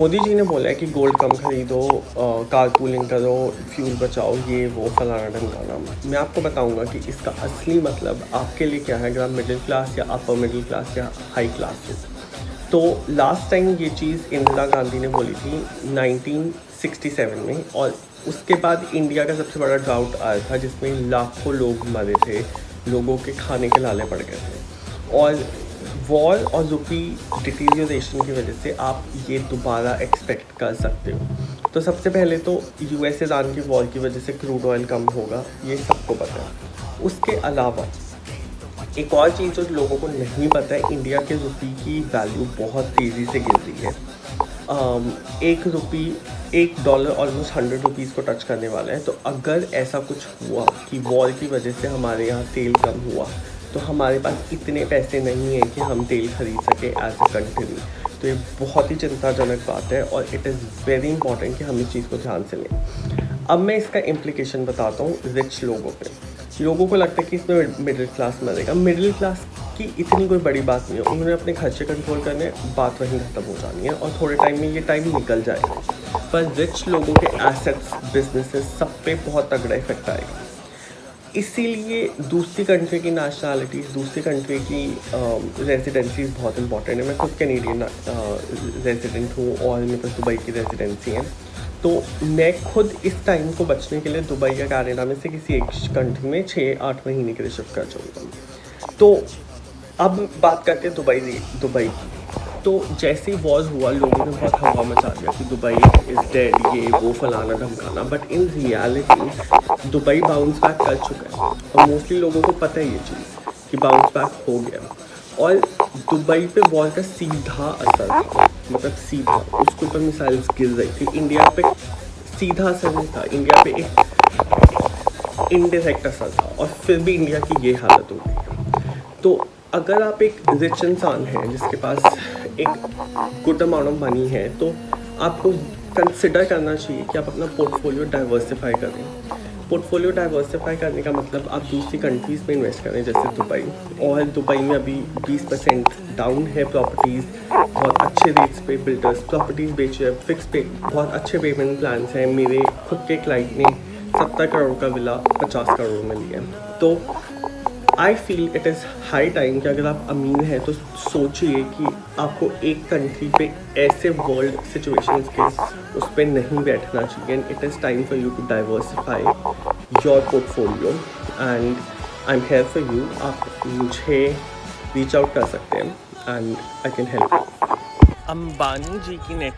मोदी जी ने बोला है कि गोल्ड कम खरीदो, कारपूलिंग करो, फ्यूल बचाओ, ये वो फलाना ढमकाना। मैं आपको बताऊंगा कि इसका असली मतलब आपके लिए क्या है, अगर आप मिडिल क्लास या अपर मिडिल क्लास या हाई क्लास हो। तो लास्ट टाइम ये चीज़ इंदिरा गांधी ने बोली थी 1967 में, और उसके बाद इंडिया का सबसे बड़ा ड्राउट आया था जिसमें लाखों लोग मरे थे, लोगों के खाने के लाले पड़ गए थे। और वॉर और रुपी डिटीरियोरेशन की वजह से आप ये दोबारा एक्सपेक्ट कर सकते हो। तो सबसे पहले तो यूएस ईरान की वॉर की वजह से क्रूड ऑयल कम होगा, ये सबको पता है। उसके अलावा एक और चीज़ जो लोगों को नहीं पता है, इंडिया के रुपी की वैल्यू बहुत तेज़ी से गिर रही है। $1 ऑलमोस्ट 100 रुपीज़ को टच करने वाला है। तो अगर ऐसा कुछ हुआ कि वॉर की वजह से हमारे यहाँ तेल कम हुआ, तो हमारे पास इतने पैसे नहीं हैं कि हम तेल खरीद सके एज अ कंट्री। तो ये बहुत ही चिंताजनक बात है और इट इज़ वेरी इंपॉर्टेंट कि हम इस चीज़ को ध्यान से लें। अब मैं इसका इम्प्लीकेशन बताता हूँ रिच लोगों पे। लोगों को लगता है कि इसमें मिडिल क्लास मरेगा। मिडिल क्लास की इतनी कोई बड़ी बात नहीं है, उन्होंने अपने खर्चे कंट्रोल करने, बात वहीं खत्म हो जानी है और थोड़े टाइम में ये टाइम निकल जाएगा। पर रिच लोगों के एसेट्स, बिजनेसेस, सब पे बहुत तगड़ा इफेक्ट आएगा। इसीलिए दूसरी कंट्री की नेशनलिटीज़, दूसरी कंट्री की रेजिडेंसीज बहुत इंपॉर्टेंट है। मैं खुद कैनेडियन रेजिडेंट हूँ और मेरे पास दुबई की रेजिडेंसी है। तो मैं खुद इस टाइम को बचने के लिए दुबई या कनाडा में से किसी एक कंट्री में 6-8 महीने के लिए शिफ्ट कर जाऊँगा। तो अब बात करते हैं दुबई की। तो जैसे ही वॉर हुआ, लोगों ने बहुत हवा मचा दिया कि दुबई इज़ डेड, ये वो फलाना ढमकाना। But in reality Dubai bounce back कर चुका है और मोस्टली लोगों को पता है ये चीज़ कि बाउंस बैक हो गया। और दुबई पे वॉर का सीधा असर था, मतलब सीधा उसके ऊपर मिसाइल्स गिर रही थी। इंडिया पे सीधा असर नहीं था, इंडिया पे एक इनडायरेक्ट असर था और फिर भी इंडिया की ये हालत हो गई। तो अगर आप एक रिच इंसान हैं जिसके पास एक गुड अमाउंट ऑफ मनी है, तो आपको कंसिडर करना चाहिए कि आप अपना पोर्टफोलियो डाइवर्सिफाई करें। पोर्टफोलियो डाइवर्सिफाई करने का मतलब आप दूसरी कंट्रीज़ में इन्वेस्ट करें, जैसे दुबई। और दुबई में अभी 20% डाउन है प्रॉपर्टीज़, बहुत अच्छे रेट्स पे बिल्डर्स प्रॉपर्टीज़ बेच रहे हैं, फिक्स पे बहुत अच्छे पेमेंट प्लान्स हैं। मेरे खुद के क्लाइंट ने 70 करोड़ का विला 50 करोड़ में लिया। तो I feel it is high time कि अगर आप अमीर हैं तो सोचिए कि आपको एक कंट्री पे ऐसे वर्ल्ड सिचुएशंस के उस पर नहीं बैठना चाहिए। And it is time for you to diversify your portfolio and I am here for you. आप मुझे रीच आउट कर सकते हैं and I can help you. Ambani ji की नेट